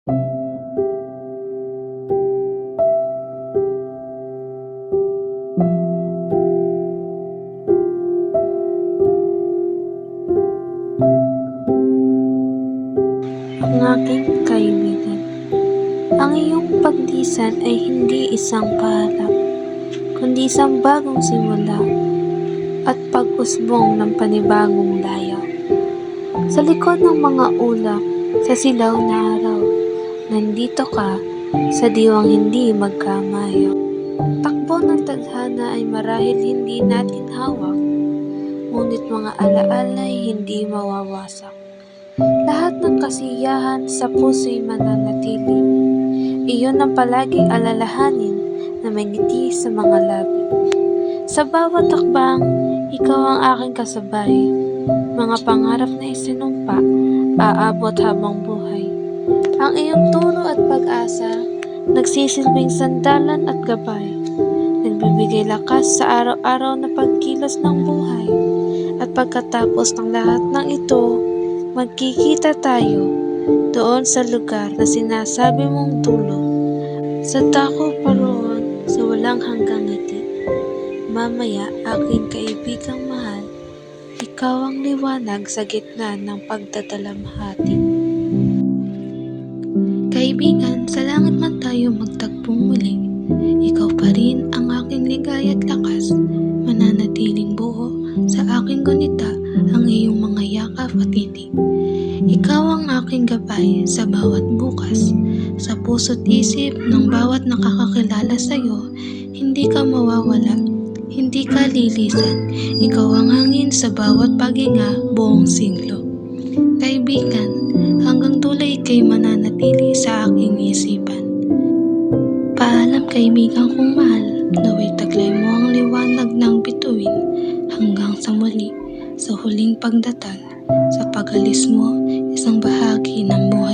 Ang aking kaibigan, ang iyong pagdisan ay hindi isang paharap, kundi isang bagong simula at pag-usbong ng panibagong layaw. Sa likod ng mga ulap, sa silaw na araw, nandito ka sa diwang hindi magkamayaw. Takbo ng tadhana ay marahil hindi natin hawak, ngunit mga alaala ay hindi mawawasak. Lahat ng kasiyahan sa puso'y mananatili. Iyon ang palaging alalahanin na may ngiti sa mga labi. Sa bawat takbang, ikaw ang aking kasabay. Mga pangarap na isinumpa, aabot habang buhay. Ang iyong turo at pag-asa, nagsisilbing sandalan at gabay. Nagbibigay lakas sa araw-araw na pagkilos ng buhay. At pagkatapos ng lahat ng ito, magkikita tayo doon sa lugar na sinasabi mong dulo. Sa dako pa roon, sa walang hanggang ngiti. Mamaya, aking kaibigang mahal, ikaw ang liwanag sa gitna ng pagdadalamhati. Kaibigan, sa langit man tayo magtagpong muli, ikaw pa rin ang aking ligaya at lakas. Mananatiling buo sa aking gunita ang iyong mga yakap at ngiti. Ikaw ang aking gabay sa bawat bukas, sa puso't isip ng bawat nakakakilala sa iyo. Hindi ka mawawala, hindi ka lilisan. Ikaw ang hangin sa bawat paghinga buong siglo. Kaibigan, hanggang dulo ika'y mananatili sa aking isipan. Paalam kaibigan kong mahal, naway taglay mo ang liwanag ng bituin hanggang sa muli, sa huling pagdatal, sa pag-alis mo, isang bahagi ng buhay